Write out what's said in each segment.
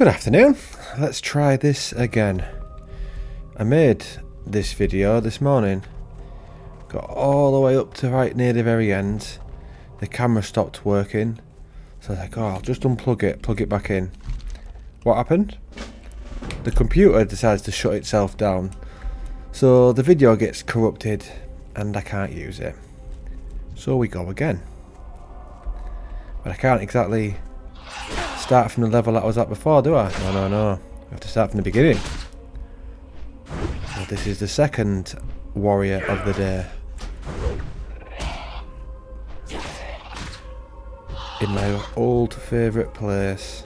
Good afternoon. Let's try this again. I made this video this morning. Got all the way up to right near the very end. The camera stopped working. So I was like, oh, I'll just unplug it, plug it back in. What happened? The computer decides to shut itself down. So the video gets corrupted and I can't use it. So we go again. But I can't exactly start from the level that I was at before, do I? No. I have to start from the beginning. So this is the second warrior of the day. In my old favourite place.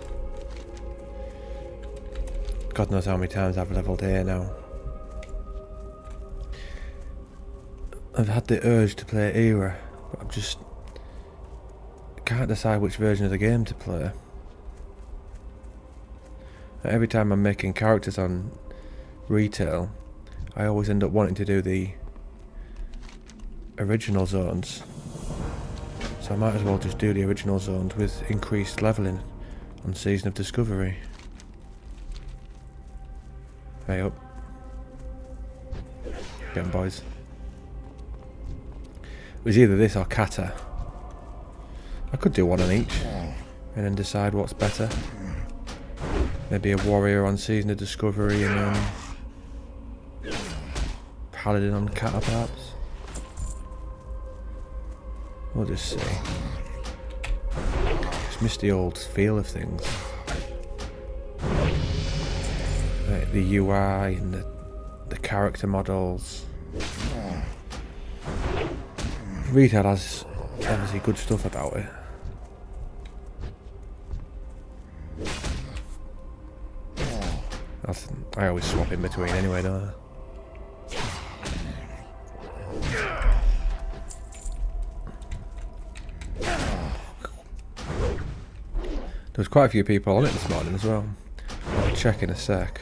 God knows how many times I've leveled here now. I've had the urge to play Era, but I'm just can't decide which version of the game to play. Every time I'm making characters on retail, I always end up wanting to do the original zones. So I might as well just do the original zones with increased leveling on Season of Discovery. Hey up. Get 'em, boys. It was either this or Kata. I could do one on each and then decide what's better. Maybe a warrior on Season of Discovery and then paladin on Kata perhaps. We'll just see. Just miss the old feel of things. Like the UI and the character models. Retail has obviously good stuff about it. I always swap in between anyway, don't I? There was quite a few people on it this morning as well. I'll check in a sec.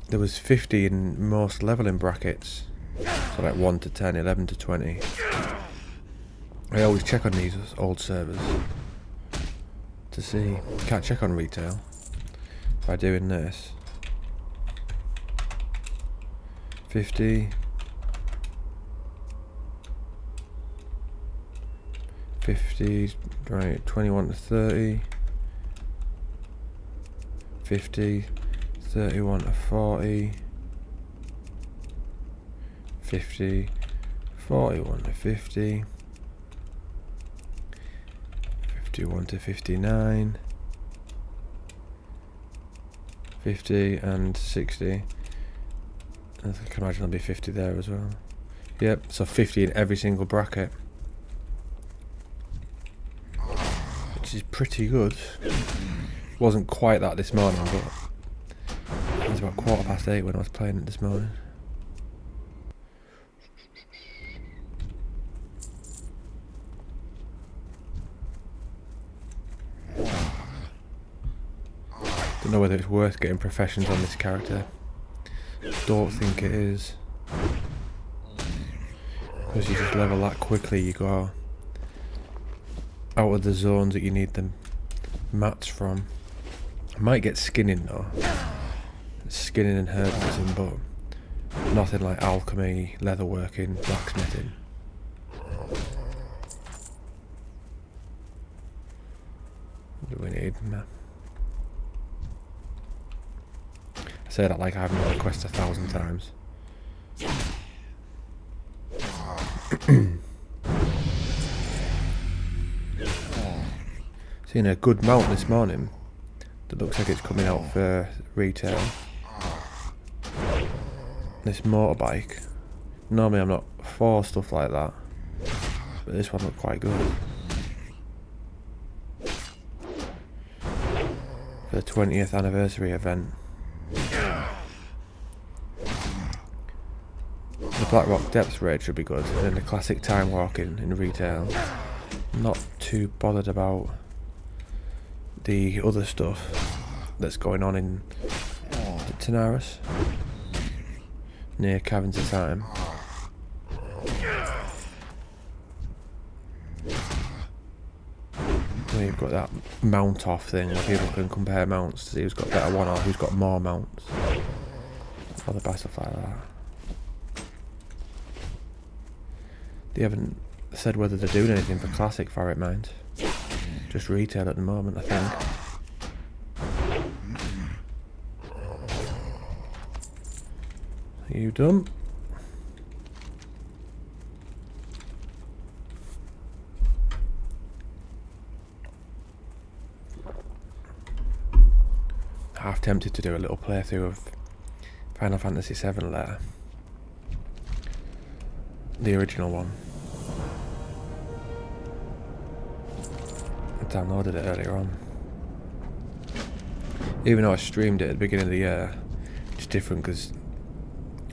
There was 50 in most leveling brackets. So like 1 to 10, 11 to 20. I always check on these old servers to see. Can't check on retail by doing this. 50. 50, right, 21 to 30. 50, 31 to 40. 50, 41 to 50. 51 to 59. 50 and 60. I can imagine there'll be 50 there as well. Yep, so 50 in every single bracket. Which is pretty good. Wasn't quite that this morning, but it was about 8:15 when I was playing it this morning. Don't know whether it's worth getting professions on this character. Don't think it is. Because you just level that quickly, you go out of the zones that you need the mats from. I might get skinning though. Skinning and herbalism, but nothing like alchemy, leatherworking, blacksmithing. What do we need? I say that like I've made a quest 1,000 times. Seen a good mount this morning that looks like it's coming out for retail. This motorbike. Normally I'm not for stuff like that, but this one looked quite good. For the 20th anniversary event. The Blackrock Depths raid should be good, and then the classic time walking in retail. Not too bothered about the other stuff that's going on in Tanaris near Caverns of Time. know, you've got that mount off thing where people can compare mounts to see who's got better one or who's got more mounts. Or the best stuff like that. They haven't said whether they're doing anything for Classic for it, mind. Just retail at the moment, I think. Are you done? Half tempted to do a little playthrough of Final Fantasy VII later. The original one. I downloaded it earlier on. Even though I streamed it at the beginning of the year, it's different because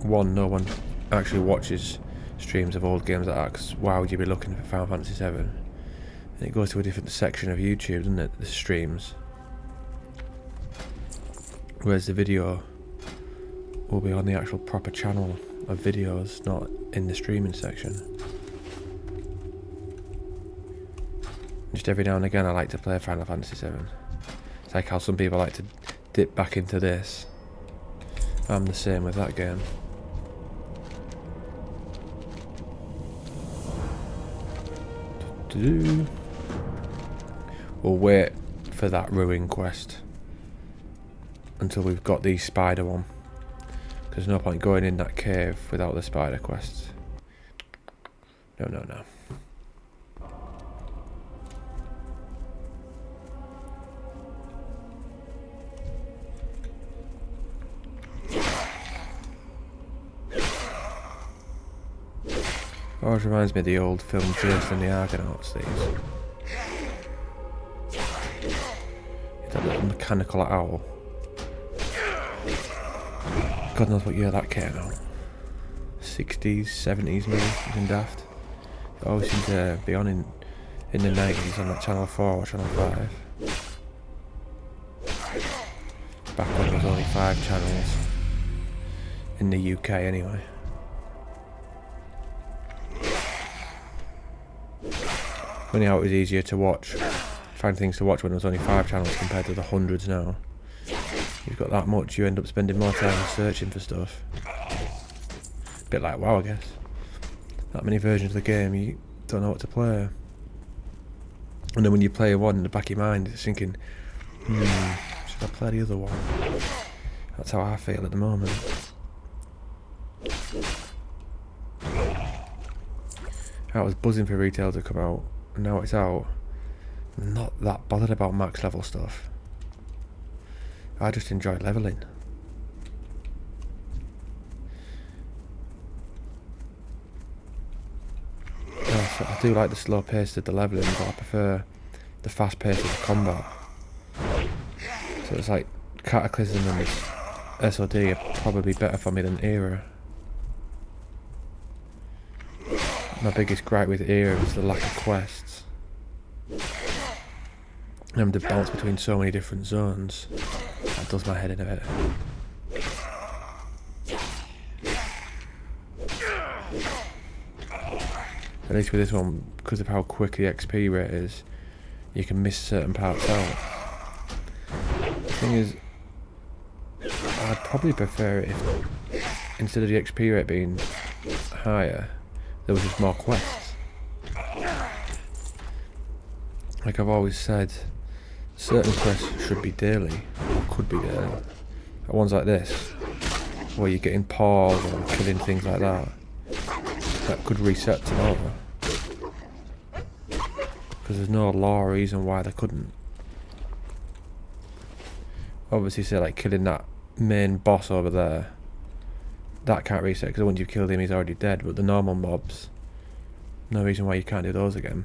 one, no one actually watches streams of old games like that, because why would you be looking for Final Fantasy VII? And it goes to a different section of YouTube, doesn't it, the streams. Whereas the video will be on the actual proper channel of videos, not in the streaming section. Just every now and again I like to play Final Fantasy VII. It's like how some people like to dip back into this. I'm the same with that game. We'll wait for that ruin quest until we've got the spider one. There's no point going in that cave without the spider quest. No. Always reminds me of the old film Jason and the Argonauts, these. That little mechanical owl. God knows what year that came out. 60s, 70s maybe, something daft. It always seemed to be on in the 90s on that Channel 4 or Channel 5. Back when there was only 5 channels. In the UK anyway. Funny how it was easier to watch, find things to watch when there was only 5 channels compared to the hundreds now. You've got that much, you end up spending more time searching for stuff. A bit like WoW, I guess. That many versions of the game, you don't know what to play. And then when you play one in the back of your mind, it's thinking, should I play the other one? That's how I feel at the moment. I was buzzing for retail to come out, and now it's out. I'm not that bothered about max level stuff. I just enjoy leveling. So I do like the slow pace of the leveling, but I prefer the fast pace of the combat. So it's like Cataclysm and SOD are probably better for me than Era. My biggest gripe with Era is the lack of quests. I'm to bounce between so many different zones. That does my head in a bit. At least with this one, because of how quick the XP rate is, you can miss certain parts out. The thing is, I'd probably prefer it if, instead of the XP rate being higher, there was just more quests. Like I've always said, certain quests should be daily, or could be daily. But ones like this, where you're getting paws or killing things like that, that could reset tomorrow. Because there's no law or reason why they couldn't. Obviously say like killing that main boss over there, that can't reset because once you've killed him he's already dead, but the normal mobs, no reason why you can't do those again.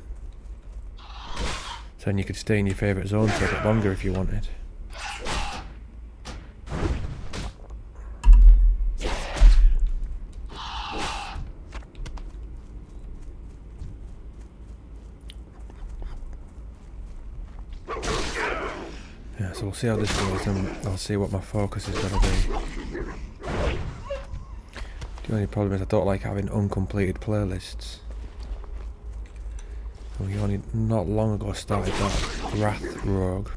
So then you could stay in your favourite zone for a bit longer if you wanted. Yeah, so we'll see how this goes and I'll see what my focus is going to be. The only problem is I don't like having uncompleted playlists. We only not long ago started that Wrath Rogue.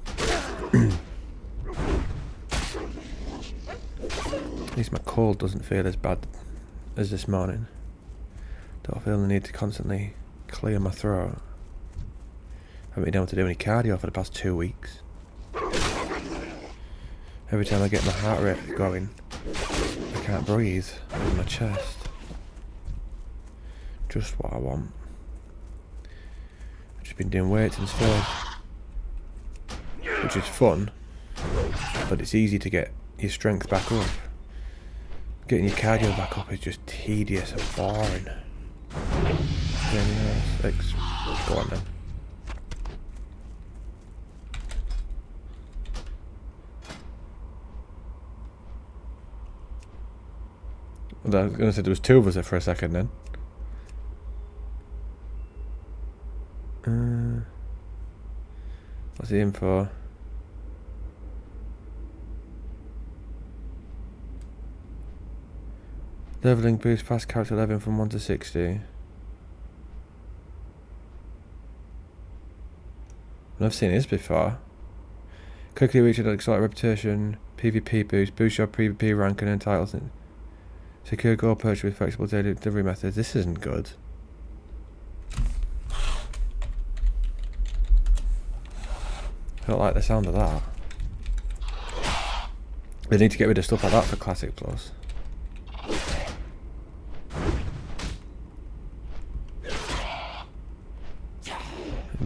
At least my cold doesn't feel as bad as this morning. Don't feel the need to constantly clear my throat. Haven't been able to do any cardio for the past 2 weeks. Every time I get my heart rate going, I can't breathe in my chest. Just what I want. I've just been doing weights instead, which is fun, but it's easy to get your strength back up. Getting your cardio back up is just tedious and boring. Go on then. I was going to say there was 2 of us there for a second then. What's the info? Leveling boost fast character 11 from 1 to 60. I've seen this before. Quickly reach an exotic reputation, PvP boost your PvP rank and entitles. Secure goal purchase with flexible daily delivery methods. This isn't good. I don't like the sound of that. They need to get rid of stuff like that for Classic Plus.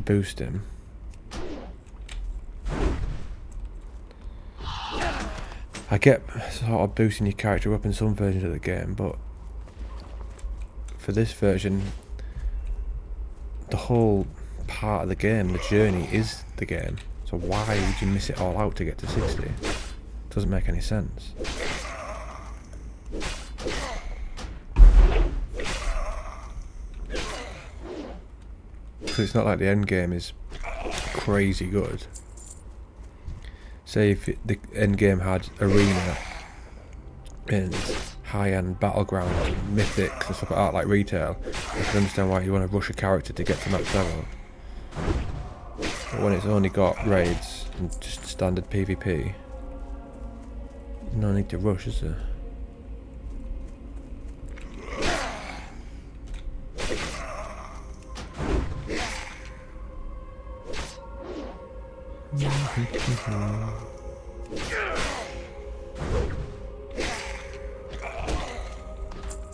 Boost him. I get sort of boosting your character up in some versions of the game, but for this version, the whole part of the game, the journey, is the game. So why would you miss it all out to get to 60? Doesn't make any sense. Because it's not like the end game is crazy good. Say if the end game had arena and high-end battlegrounds and mythics and stuff like that, like retail, I can understand why you want to rush a character to get to max level. But when it's only got raids and just standard PvP, no need to rush, is there?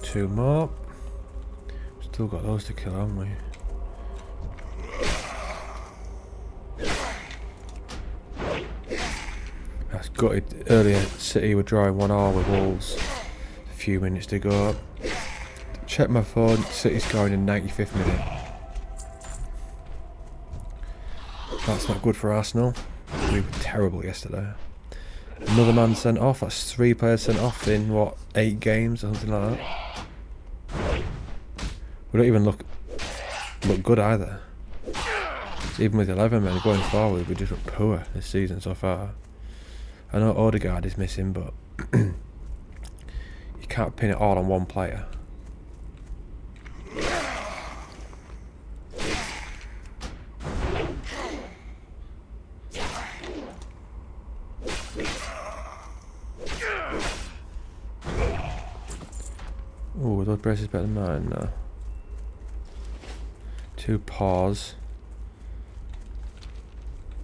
Two more. Still got those to kill, haven't we? That's gutted. Earlier, City were drawing 1-1 with Wolves. A few minutes to go. Check my phone. City scoring in 95th minute. That's not good for Arsenal. We were terrible yesterday. Another man sent off. That's 3 players sent off in what, 8 games or something like that. We don't even look good either. Even with 11 men going forward, we just look poor this season so far. I know Odegaard is missing, but you can't pin it all on one player. Ooh, those braces better than mine now. 2 paws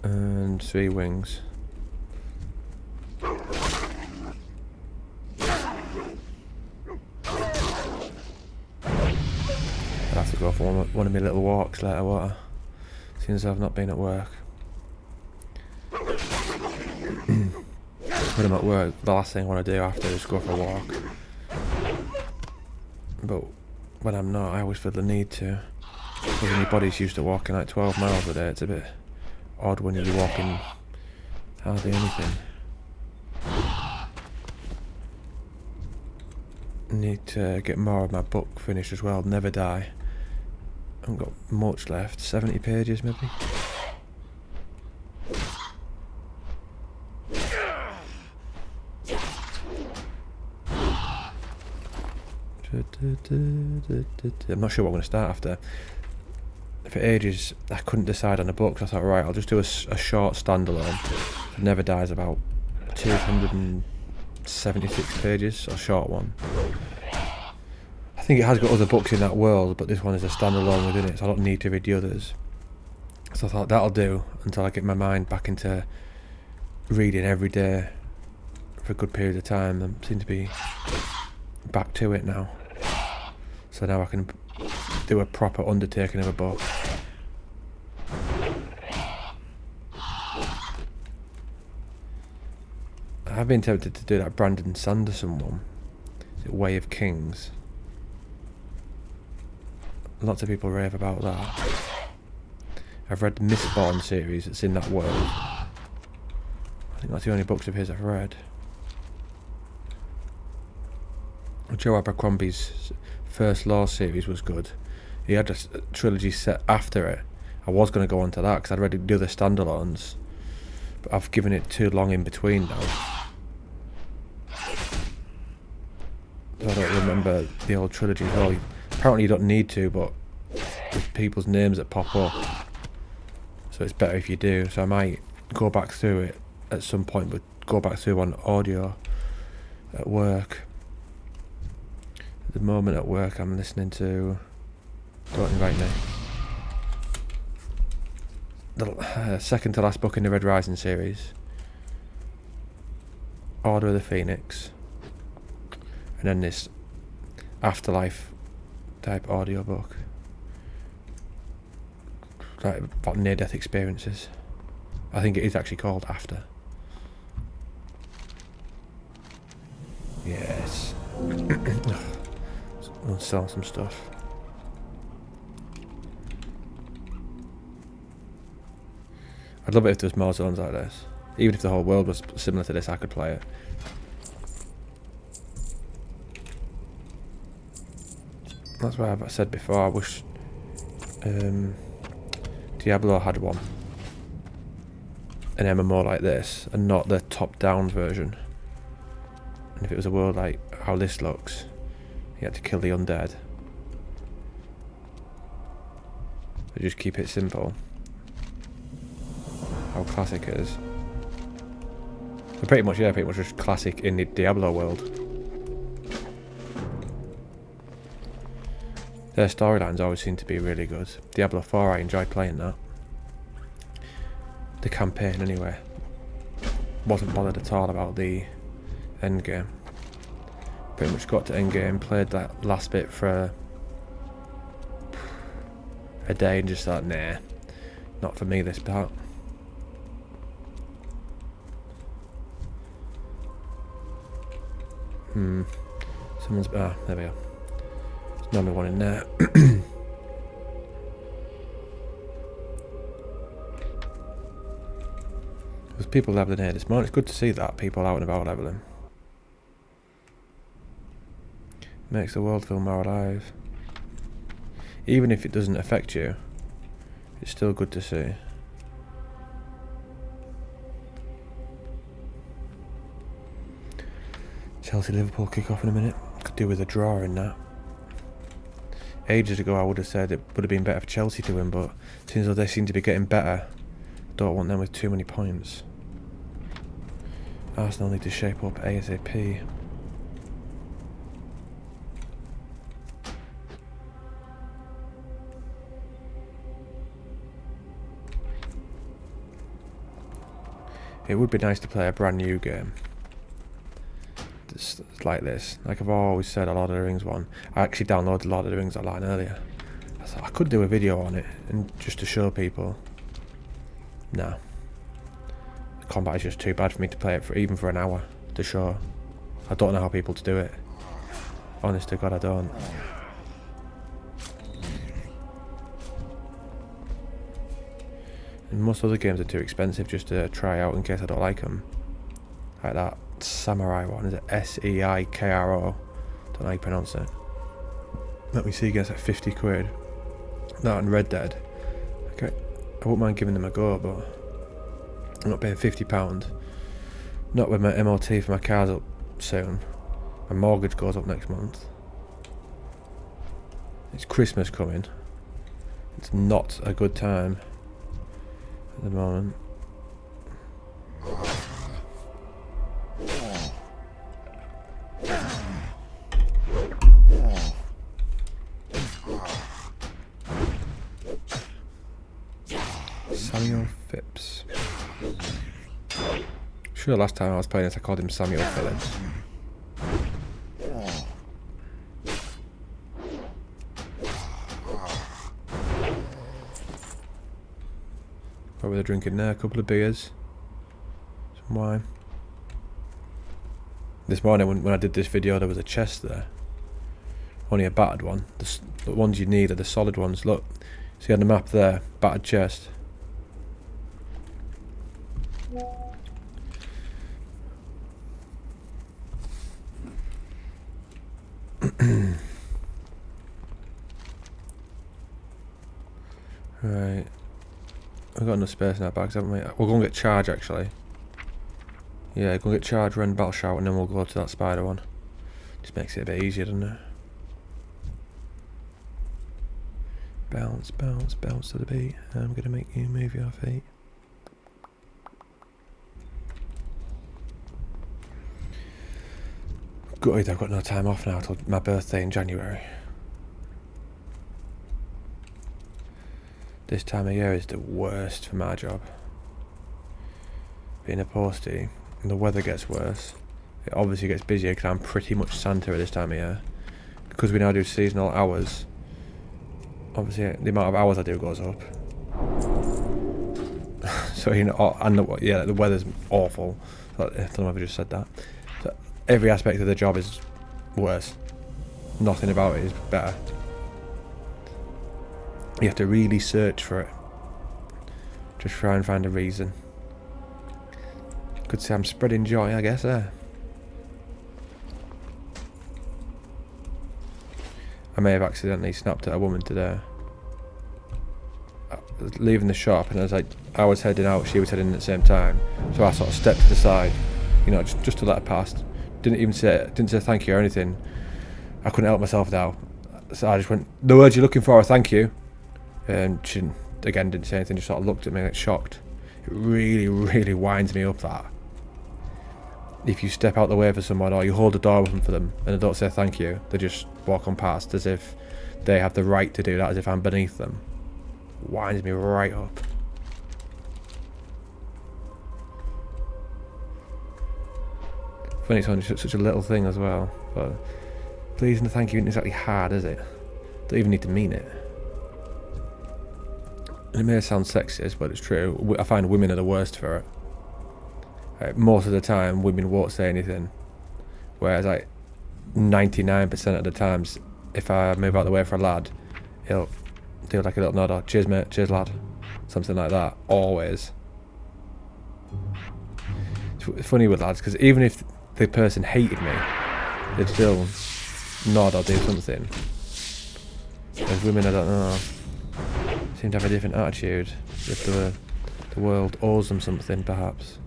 and 3 wings. I'll have to go for one of my little walks later, won't I? Since I've not been at work. When I'm at work, the last thing I want to do after is go for a walk. But when I'm not, I always feel the need to. Because when your body's used to walking like 12 miles a day, it's a bit odd when you're walking hardly anything. Need to get more of my book finished as well, Never Die. I haven't got much left, 70 pages maybe. I'm not sure what I'm going to start after for ages I couldn't decide on a book, so I thought, right, I'll just do a short standalone. It Never Dies, about 276 pages, a short one. I think it has got other books in that world, but this one is a standalone within it, so I don't need to read the others. So I thought that'll do until I get my mind back into reading every day for a good period of time. I seem to be back to it now. So now I can do a proper undertaking of a book. I've been tempted to do that Brandon Sanderson one. Is it Way of Kings? Lots of people rave about that. I've read the Mistborn series that's in that world. I think that's the only books of his I've read. Joe Abercrombie's First Law series was good. He had a trilogy set after it. I was going to go on to that because I'd read the other standalones, but I've given it too long in between now. I don't remember the old trilogy at all. Apparently you don't need to, but there's people's names that pop up, so it's better if you do. So I might go back through it at some point, but go back through on audio at work. At the moment at work I'm listening to, don't invite me, the second to last book in the Red Rising series, Order of the Phoenix, and then this Afterlife type audiobook, like about near-death experiences. I think it is actually called After. Yes. I'll sell some stuff. I'd love it if there was more zones like this. Even if the whole world was similar to this, I could play it. That's why I've said before, I wish Diablo had one. An MMO like this, and not the top-down version. And if it was a world like how this looks, you had to kill the undead. But just keep it simple. How classic it is. But pretty much just classic in the Diablo world. Their storylines always seem to be really good. Diablo 4, I enjoyed playing that. The campaign anyway. Wasn't bothered at all about the end game. Pretty much got to end game, played that last bit for a day and just thought, nah, not for me this part. Someone's, there we are. There's normally one in there. There's people leveling here this morning. It's good to see that, people out and about leveling. Makes the world feel more alive. Even if it doesn't affect you, it's still good to see. Chelsea-Liverpool kick off in a minute. Could do with a draw in that. Ages ago I would have said it would have been better for Chelsea to win, but since they seem to be getting better, don't want them with too many points. Arsenal need to shape up ASAP. It would be nice to play a brand new game. It's like this. Like I've always said, a Lord of the Rings one. I actually downloaded Lord of the Rings online earlier. I thought I could do a video on it and just to show people. No. The combat is just too bad for me to play it for even for an hour to show. I don't know how people to do it. Honest to God, I don't. And most other games are too expensive just to try out in case I don't like them. Like that Samurai one, is it Seikro? Don't know how you pronounce it. Let me see, gets like 50 quid. That and Red Dead. Okay, I wouldn't mind giving them a go, but I'm not paying £50. Not when my MOT for my car's up soon. My mortgage goes up next month. It's Christmas coming. It's not a good time at the moment. Samuel Phipps. Sure, last time I was playing this I called him Samuel Phillips. What were they drinking there? A couple of beers, some wine. This morning when I did this video there was a chest there. Only a battered one. The ones you need are the solid ones. Look, see on the map there, battered chest. Right. We've got enough space in our bags, haven't we? We'll go and get charge actually. Yeah, go and get charge, run battle shout, and then we'll go to that spider one. Just makes it a bit easier, doesn't it? Bounce, bounce, bounce to the beat. I'm gonna make you move your feet. Good, I've got no time off now till my birthday in January. This time of year is the worst for my job. Being a postie, and the weather gets worse. It obviously gets busier because I'm pretty much Santa at this time of year. Because we now do seasonal hours, obviously the amount of hours I do goes up. So you know, and the weather's awful. I don't know if I just said that. So every aspect of the job is worse. Nothing about it is better. You have to really search for it. Just try and find a reason. Could say I'm spreading joy, I guess, there. I may have accidentally snapped at a woman today. I was leaving the shop and I was heading out, she was heading at the same time. So I sort of stepped to the side, you know, just to let her pass. Didn't say thank you or anything. I couldn't help myself now. So I just went, the word you're looking for, thank you. And she again didn't say anything, just sort of looked at me like shocked. It really, really winds me up that if you step out the way for someone or you hold the door open for them and they don't say thank you, they just walk on past as if they have the right to do that, as if I'm beneath them. Winds me right up. Funny it's only such a little thing as well, but please and thank you isn't exactly hard, is it? Don't even need to mean it. And it may sound sexist, but it's true. I find women are the worst for it. Most of the time, women won't say anything. Whereas, 99% of the times, if I move out of the way for a lad, he'll do like a little nod or cheers mate, cheers lad. Something like that. Always. It's funny with lads, because even if the person hated me, they'd still nod or do something. As women, I don't know. Seem to have a different attitude. If the world owes them something, perhaps.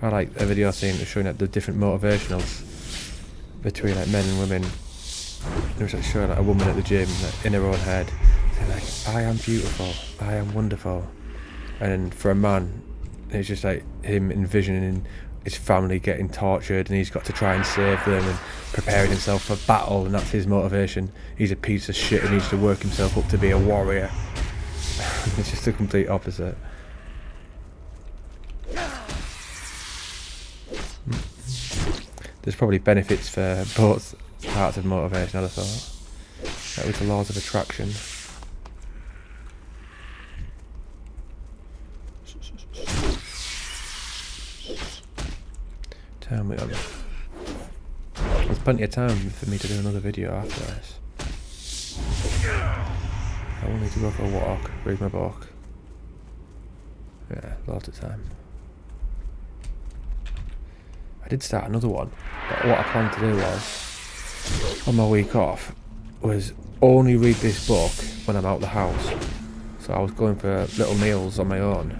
I like a video I've seen showing the different motivationals between men and women. It was showing a woman at the gym in her own head, saying I am beautiful, I am wonderful. And then for a man, it's just like him envisioning his family getting tortured and he's got to try and save them and preparing himself for battle, and that's his motivation. He's a piece of shit and needs to work himself up to be a warrior. It's just the complete opposite. There's probably benefits for both parts of motivation, I'd have thought. Like with the laws of attraction. Tell me, there's plenty of time for me to do another video after this. I will need to go for a walk, read my book. Yeah, lots of time. I did start another one, but what I planned to do was, on my week off, was only read this book when I'm out the house. So I was going for little meals on my own.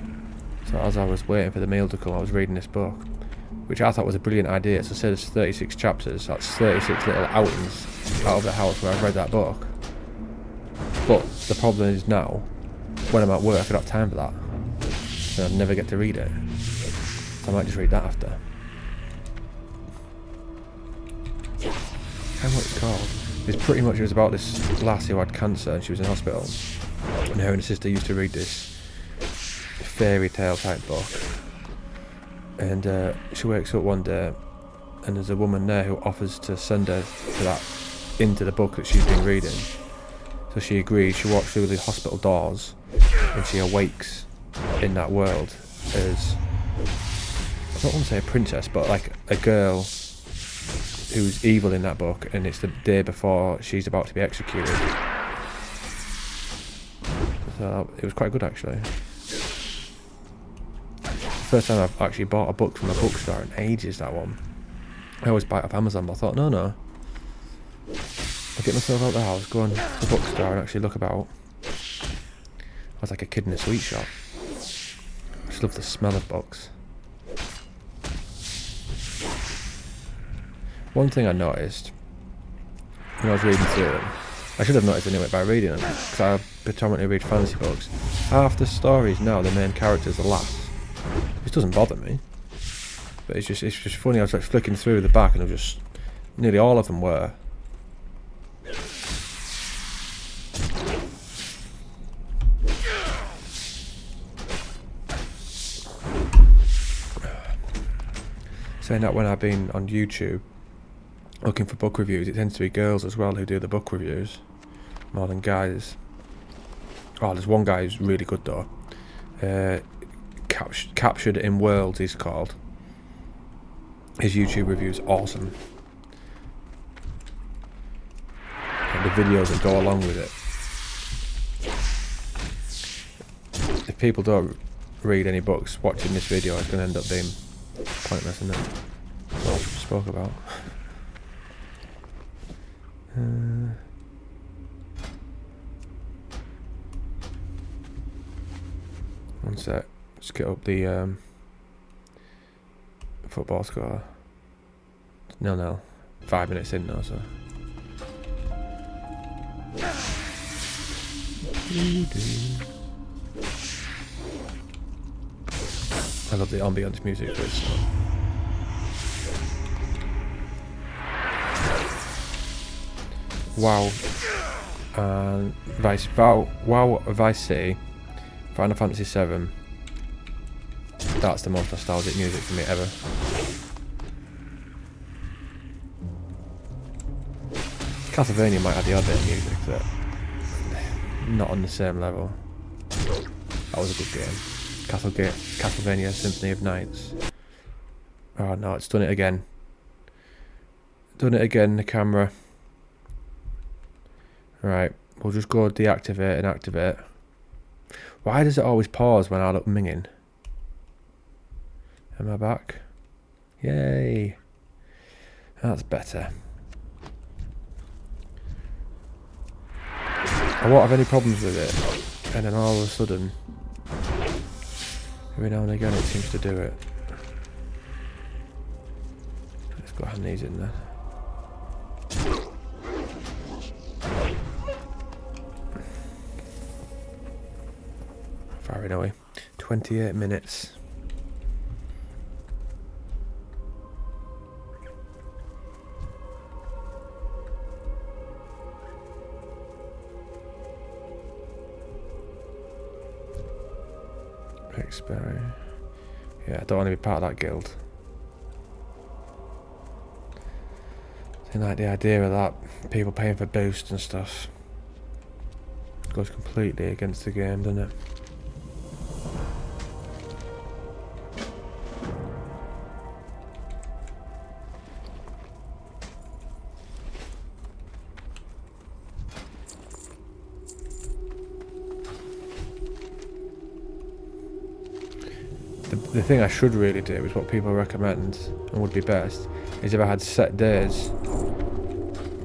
So as I was waiting for the meal to come, I was reading this book. which I thought was a brilliant idea. So say there's 36 chapters, that's 36 little outings out of the house where I've read that book. But the problem is now, when I'm at work, I don't have time for that. And I'd never get to read it. So I might just read that after. I can't remember what it's called. It's pretty much, it was about this lassie who had cancer and she was in hospital. And her and her sister used to read this fairy tale type book. And she wakes up one day and there's a woman there who offers to send her to that, into the book that she's been reading. So she agrees. She walks through the hospital doors and she awakes in that world as, I don't want to say a princess, but like a girl who's evil in that book, and it's the day before she's about to be executed. So it was quite good actually. First time I've actually bought a book from a bookstore in ages, that one. I always buy it off Amazon, but I thought, no. I'll get myself out the house, go on to the bookstore and actually look about. I was like a kid in a sweet shop. I just love the smell of books. One thing I noticed when I was reading through them, I should have noticed anyway by reading them, because I predominantly read fantasy books. Half the stories now, the main characters are last. Which doesn't bother me, but it's just funny. I was like flicking through the back, and it was just nearly all of them were. Saying that, when I've been on YouTube looking for book reviews, it tends to be girls as well who do the book reviews more than guys. Oh, there's one guy who's really good though. Captured in Worlds he's called. His YouTube review's awesome. And the videos that go along with it. If people don't read any books, watching this video is going to end up being pointless, isn't it? That's what I spoke about. One sec. Just get up the football score. 0-0. 5 minutes in now, so. I love the ambience music for this song. WoW and WoW Vice City, Final Fantasy 7. That's the most nostalgic music for me ever. Castlevania might have the odd bit of music, but not on the same level. That was a good game. Castlevania Symphony of Nights. Oh no, it's done it again. Done it again, the camera. Right, we'll just go deactivate and activate. Why does it always pause when I look minging? Am I back? Yay! That's better. I won't have any problems with it, and then all of a sudden, every now and again it seems to do it. Let's go hand these in there. Far away. 28 minutes. Expiry. Yeah, I don't want to be part of that guild. I like the idea of that, people paying for boosts and stuff. It goes completely against the game, doesn't it? The thing I should really do is what people recommend and would be best is if I had set days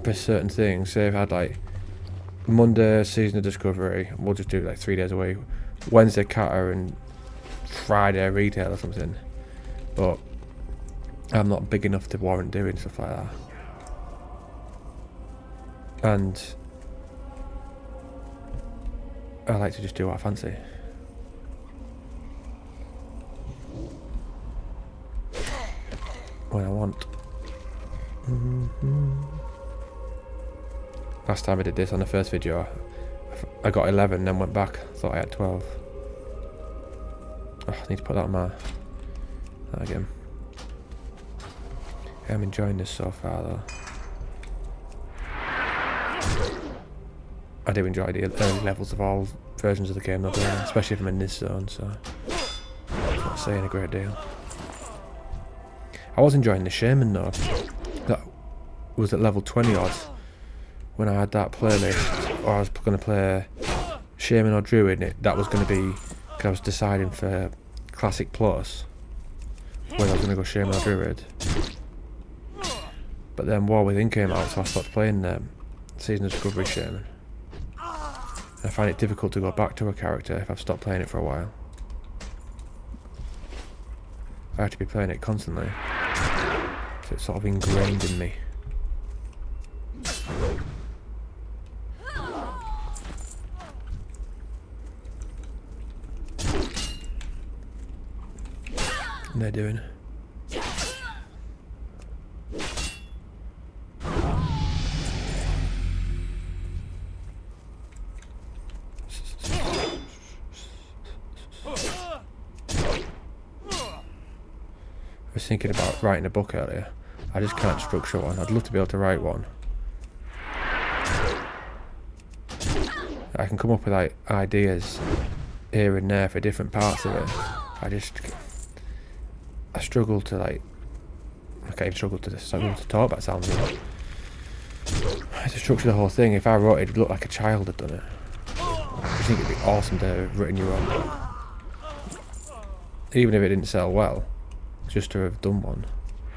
for certain things. Say if I had like Monday Season of Discovery, we'll just do like 3 days a week. Wednesday Kata and Friday Retail or something. But I'm not big enough to warrant doing stuff like that. And I like to just do what I fancy. When I want. Last time I did this on the first video, I got 11 then went back, thought I had 12. Oh, I need to put that on that again. I'm enjoying this so far though. I do enjoy the early levels of all versions of the game though, especially if I'm in this zone, so it's not saying a great deal. I was enjoying the Shaman though. That was at level 20 odd when I had that playlist, or I was going to play Shaman or Druid. That was going to be, because I was deciding for Classic Plus whether I was going to go Shaman or Druid. But then War Within came out, so I stopped playing Season of Discovery Shaman. I find it difficult to go back to a character if I've stopped playing it for a while. I have to be playing it constantly, so it's sort of ingrained in me. And they're doing. I was thinking about writing a book earlier. I just can't structure one. I'd love to be able to write one. I can come up with like ideas here and there for different parts of it. I struggle to like. I can't even struggle to talk about sounds of it. I have to structure the whole thing. If I wrote it, it'd look like a child had done it. I think it'd be awesome to have written your own book. Even if it didn't sell well, just to have done one.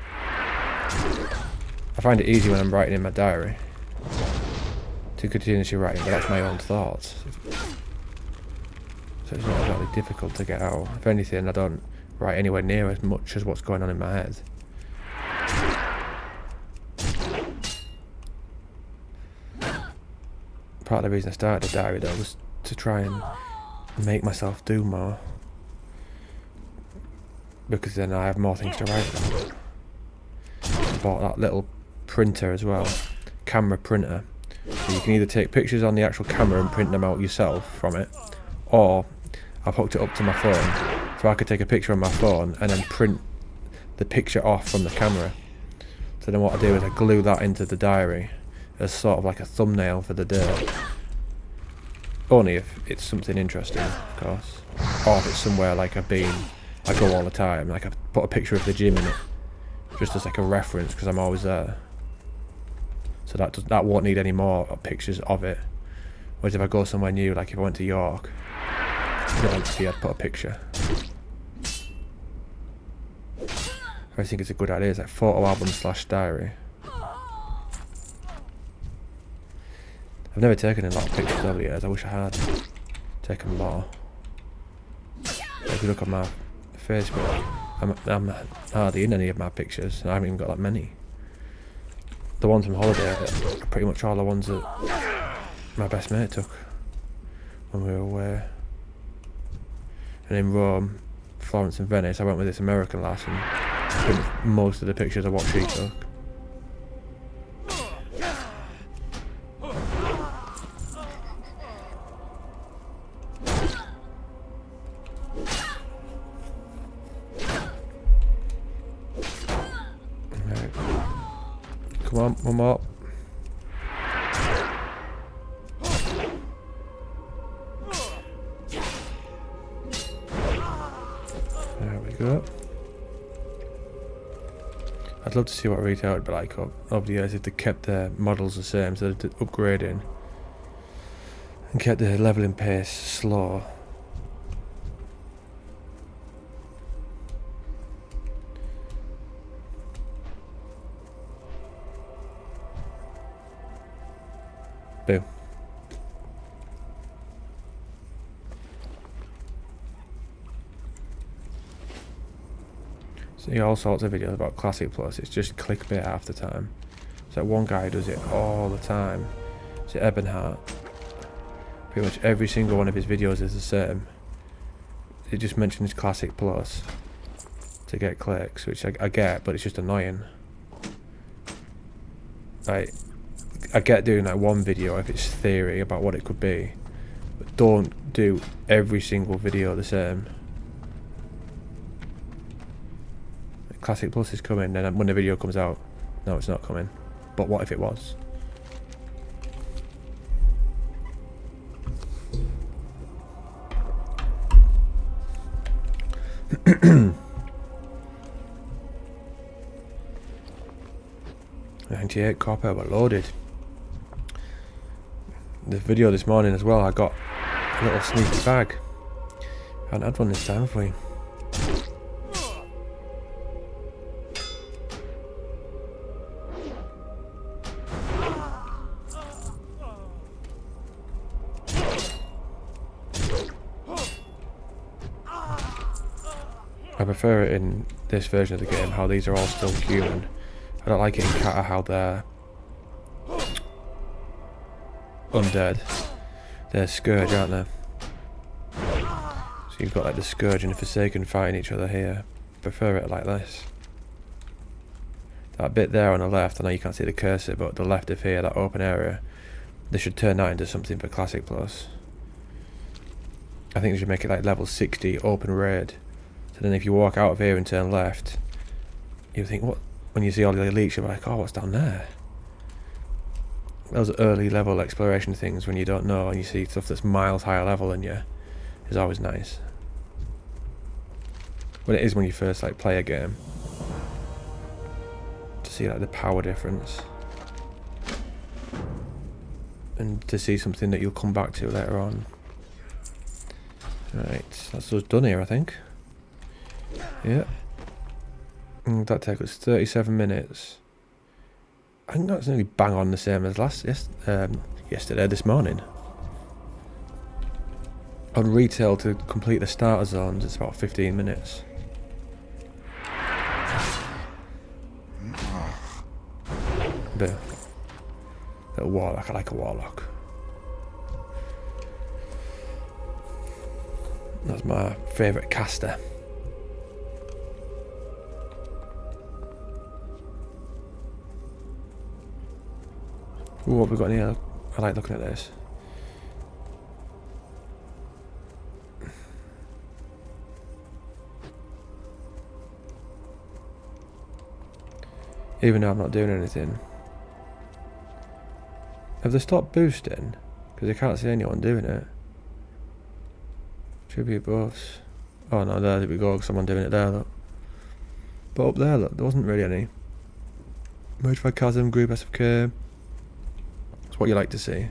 I find it easy when I'm writing in my diary to continuously writing, but that's my own thoughts. So it's not exactly difficult to get out. If anything, I don't write anywhere near as much as what's going on in my head. Part of the reason I started the diary though was to try and make myself do more, because then I have more things to write about. I bought that little printer as well, camera printer. So you can either take pictures on the actual camera and print them out yourself from it, or I've hooked it up to my phone, so I could take a picture on my phone and then print the picture off from the camera. So then what I do is I glue that into the diary as sort of like a thumbnail for the day. Only if it's something interesting, of course. Or if it's somewhere like I go all the time, like I put a picture of the gym in it, just as like a reference, because I'm always there. So that won't need any more pictures of it. Whereas if I go somewhere new, like if I went to York, I'd put a picture. I think it's a good idea. It's like photo album / diary. I've never taken a lot of pictures over the years. I wish I had taken more. If you look at my Facebook, I'm hardly in any of my pictures, and I haven't even got that many. The ones from holiday are pretty much all the ones that my best mate took when we were away. And in Rome, Florence and Venice, I went with this American lass, and pretty much most of the pictures are what she took. Come on, one more. There we go. I'd love to see what retail would be like over the years if they kept their models the same, so they're upgrading and kept the leveling pace slow. Boom. See all sorts of videos about Classic Plus. It's just clickbait half the time. So one guy does it all the time. It's Ebenhart. Pretty much every single one of his videos is the same. It just mentions Classic Plus to get clicks, which I get, but it's just annoying. Like, I get doing like one video if it's theory about what it could be, but don't do every single video the same. Classic Plus is coming, then when the video comes out, no, it's not coming. But what if it was? $98 copper, we're loaded. The video this morning as well, I got a little sneaky bag. I haven't had one this time, have we? I prefer it in this version of the game, how these are all still human. I don't like it in Kata how they're undead. They're Scourge, aren't they? So you've got like the Scourge and the Forsaken fighting each other here. I prefer it like this. That bit there on the left, I know you can't see the cursor, but the left of here, that open area, they should turn that into something for Classic Plus. I think they should make it like level 60 open raid. So then if you walk out of here and turn left, you think, what? When you see all the elites, you're like, oh, what's down there? Those early level exploration things when you don't know and you see stuff that's miles higher level than you is always nice. When it is when you first like play a game, to see like the power difference and to see something that you'll come back to later on. Right, that's us done here, I think. Yeah. That took us 37 minutes. I think that's nearly bang on the same as yesterday, this morning. On retail to complete the starter zones, it's about 15 minutes. Bit little warlock, I like a warlock. That's my favourite caster. Ooh, what have we got in here? I like looking at this. Even though I'm not doing anything. Have they stopped boosting? Because I can't see anyone doing it. Tribute buffs. Oh no, there we go, someone doing it there, look. But up there, look, there wasn't really any. Merge by Chasm, group SFK. It's what you like to see.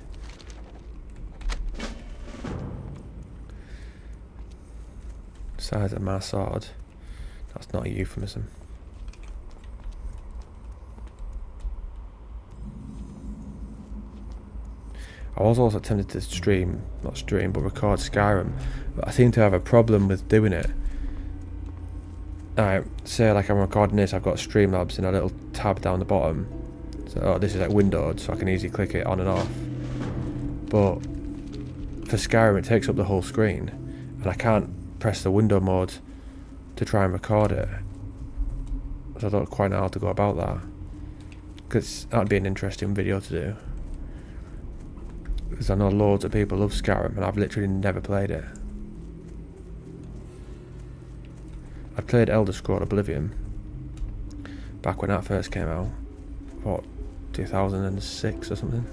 Size of my sword. That's not a euphemism. I was also tempted to not stream, but record Skyrim, but I seem to have a problem with doing it. Alright, say like I'm recording this, I've got Streamlabs in a little tab down the bottom. So, oh, this is like windowed, so I can easily click it on and off. But for Skyrim, it takes up the whole screen, and I can't press the window mode to try and record it. So I don't quite know how to go about that. Because that'd be an interesting video to do. Because I know loads of people love Skyrim and I've literally never played it. I played Elder Scrolls Oblivion back when that first came out. What, 2006 or something?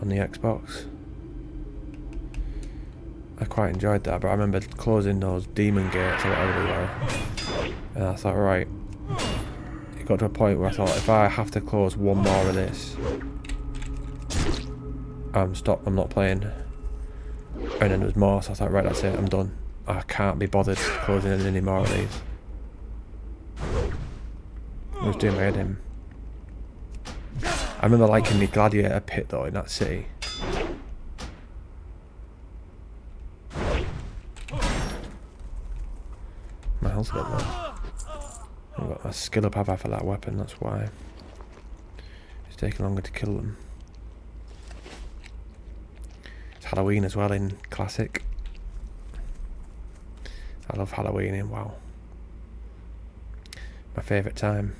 On the Xbox. I quite enjoyed that, but I remember closing those demon gates or whatever they were. And I thought, right, it got to a point where I thought, if I have to close one more of this, I'm not playing. And then there was more, so I thought, right, that's it, I'm done. I can't be bothered closing any more of these. I was doing my head in. I remember liking the gladiator pit though in that city. My health's a bit low. I've got a skill up for that weapon, that's why. It's taking longer to kill them. It's Halloween as well in Classic. I love Halloween in WoW. My favourite time.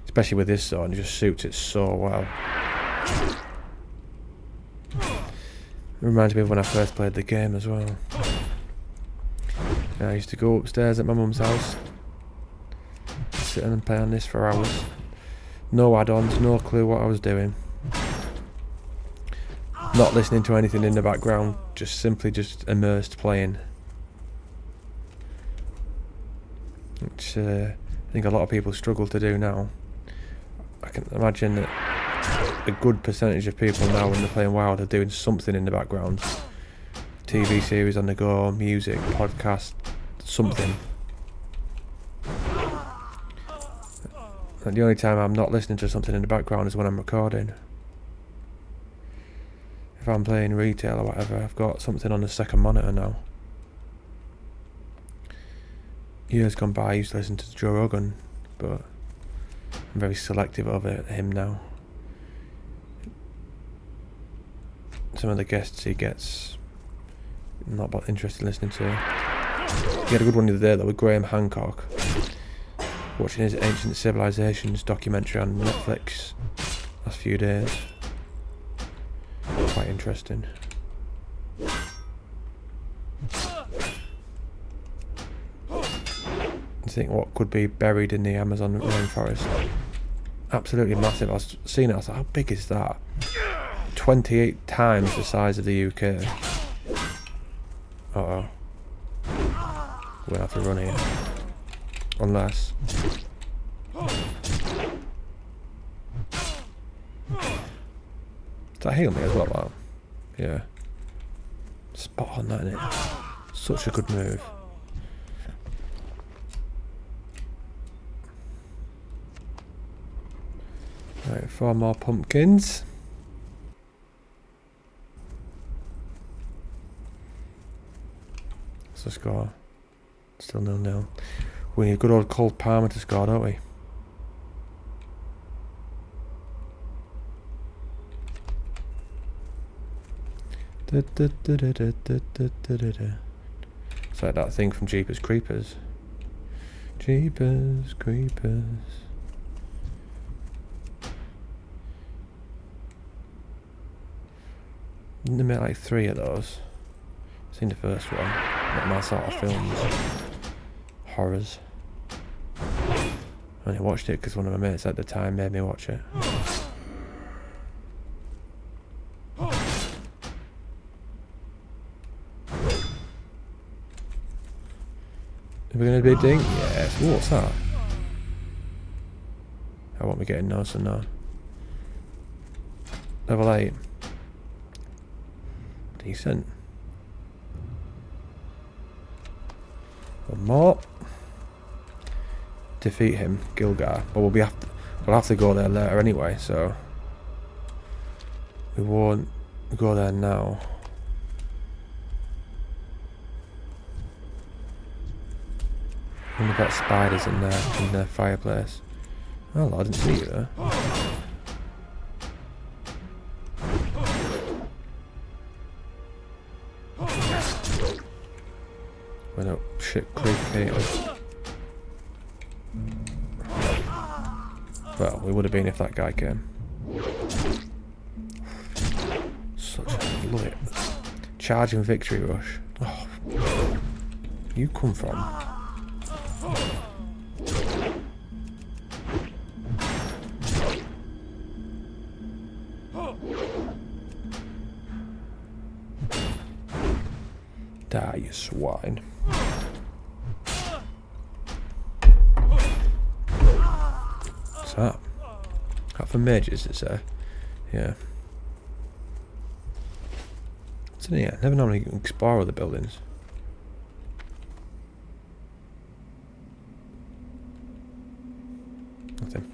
Especially with this sword, it just suits it so well. It reminds me of when I first played the game as well. I used to go upstairs at my mum's house, sit and play on this for hours. No add-ons, no clue what I was doing. Not listening to anything in the background, just immersed playing. Which I think a lot of people struggle to do now. I can imagine that a good percentage of people now when they're playing WoW are doing something in the background. TV series on the go, music, podcast, something. And the only time I'm not listening to something in the background is when I'm recording. If I'm playing retail or whatever, I've got something on the second monitor now. Years gone by I used to listen to Joe Rogan, but I'm very selective of him now. Some of the guests he gets, I'm not interested in listening to. He had a good one the other day though with Graham Hancock, watching his Ancient Civilizations documentary on Netflix last few days. Quite interesting. I think what could be buried in the Amazon rainforest. Absolutely massive. I was seeing it, I was like, how big is that? 28 times the size of the UK. Uh-oh. We'll have to run here. Unless... Does that heal me as well, that? Yeah. Spot on that, innit? Such a good move. Right, 4 more pumpkins. What's the score? Still 0-0. We need a good old Cold Palmer to score, don't we? It's like that thing from Jeepers Creepers. Jeepers Creepers. Didn't they make like 3 of those? I've seen the first one. Not my sort of films. Horrors. I only watched it because one of my mates at the time made me watch it. Are we going to be a ding? Yes. Ooh, what's that? I won't be getting no, so no. Level 8. Decent. One more. Defeat him, Gilgar. But we'll have to go there later anyway, so we won't go there now. I wonder if that spiders in their fireplace. Oh, I didn't see you there. Went up shit creek anyway. Well, we would have been if that guy came. Such a love it. Charge and victory rush. Oh, you come from? Die, you swine. What's that? That for mages, is it? Yeah. What's in here? Never normally explore other buildings. Nothing.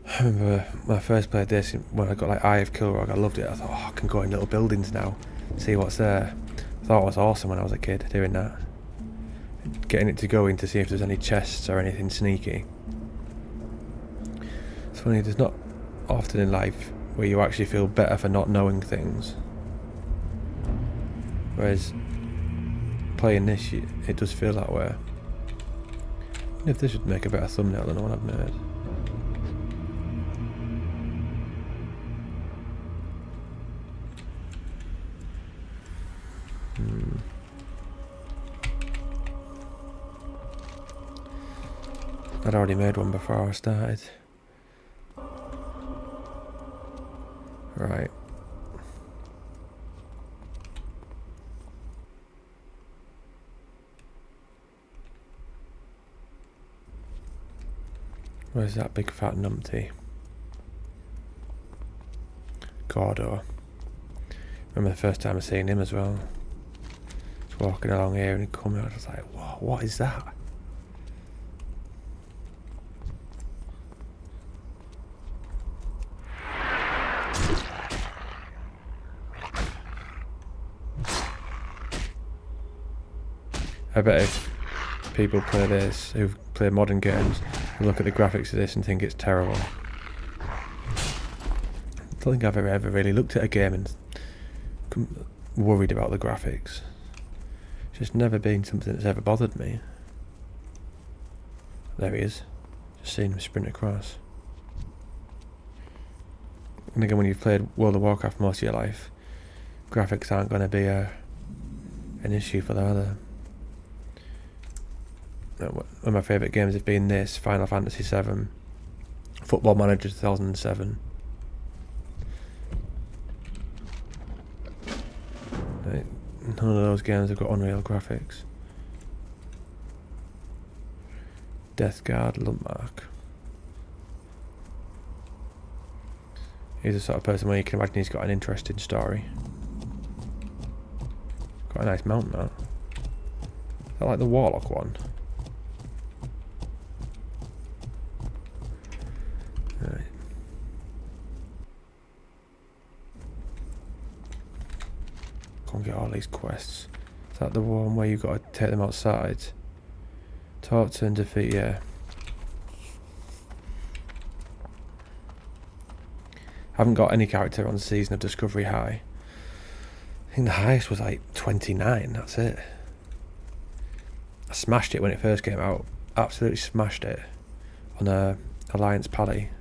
I remember when I first played this, when I got like Eye of Kilrog, I loved it. I thought, oh, I can go in little buildings now, see what's there. I thought it was awesome when I was a kid doing that. Getting it to go in to see if there's any chests or anything sneaky. It's funny, there's not often in life where you actually feel better for not knowing things. Whereas playing this, it does feel that way. I wonder if this would make a better thumbnail than the one I've made. I'd already made one before I started. Right. Where's that big fat numpty? Gordo. Remember the first time I seen him as well. Just walking along here and he come out, I was like, whoa, what is that? I bet if people play this, who've played modern games, and look at the graphics of this and think it's terrible. I don't think I've ever really looked at a game and worried about the graphics. It's just never been something that's ever bothered me. There he is. Just seeing him sprint across. And again, when you've played World of Warcraft most of your life, graphics aren't going to be an issue for that, are they? One of my favourite games have been this, Final Fantasy VII, Football Manager 2007. None of those games have got unreal graphics. Death Guard, Lumpmark. He's the sort of person where you can imagine he's got an interesting story. Got a nice mount, that. Is that like the Warlock one? Right. Can't get all these quests. Is that the one where you've got to take them outside? Talk to and defeat, yeah. Haven't got any character on Season of Discovery High. I think the highest was like 29, that's it. I smashed it when it first came out. Absolutely smashed it on Alliance Pally.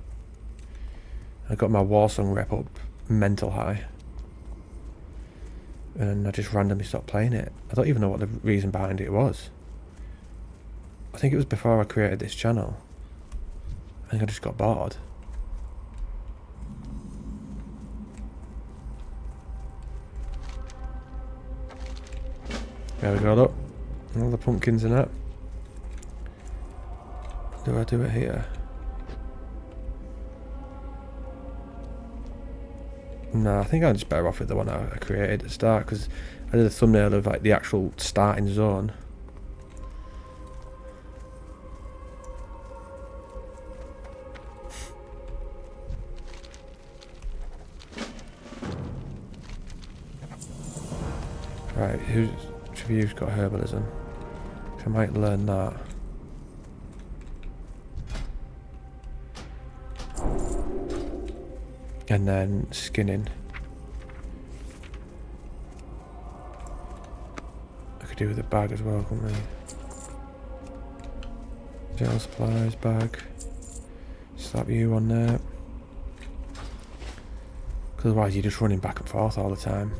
I got my Warsong rep up mental high. And I just randomly stopped playing it. I don't even know what the reason behind it was. I think it was before I created this channel. I think I just got bored. There we go, look. All the pumpkins and that. Do I do it here? No, I think I'm just better off with the one I created at the start, because I did a thumbnail of like the actual starting zone. Right, which of you's got herbalism? I might learn that. And then skinning. I could do with a bag as well, couldn't we? General supplies, bag. Slap you on there. Because otherwise you're just running back and forth all the time.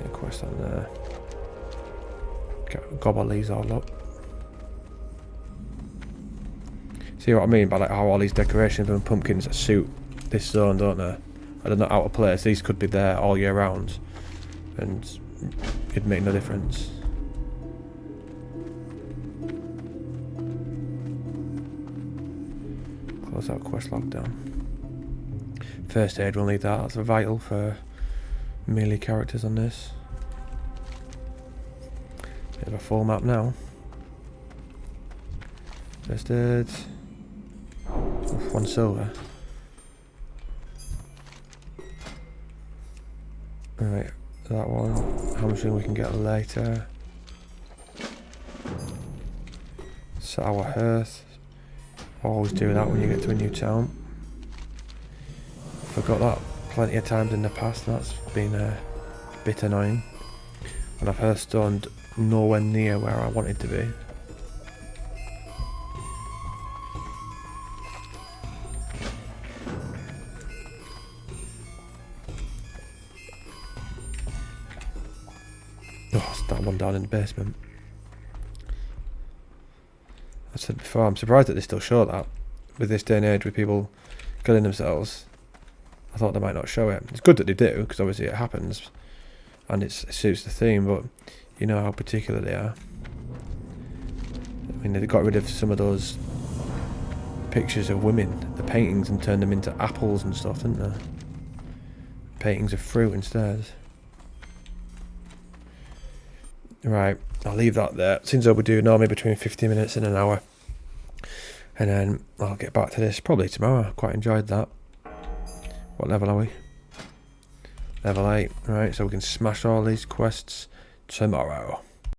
Yeah, quest on there. Gobble these all up. See what I mean by like how all these decorations and pumpkins suit this zone, don't they? I don't know, out of place. These could be there all year round, and it'd make no difference. Close out quest lockdown. First aid, we'll need that. That's vital for melee characters on this. Bit of a full map now. First aid. One silver. Right, that one. Hamstring we can get later. Sour Hearth. Always do that when you get to a new town. Forgot that plenty of times in the past. That's been a bit annoying. And I've hearthstoned nowhere near where I wanted to be. Oh, it's that one down in the basement. I said before, I'm surprised that they still show that. With this day and age, with people killing themselves, I thought they might not show it. It's good that they do, because obviously it happens, and it suits the theme, but you know how particular they are. I mean, they got rid of some of those pictures of women, the paintings, and turned them into apples and stuff, didn't they? Paintings of fruit instead. Right, I'll leave that there. Seems like we do normally between 50 minutes and an hour. And then I'll get back to this probably tomorrow. I quite enjoyed that. What level are we? Level 8. Right, so we can smash all these quests tomorrow.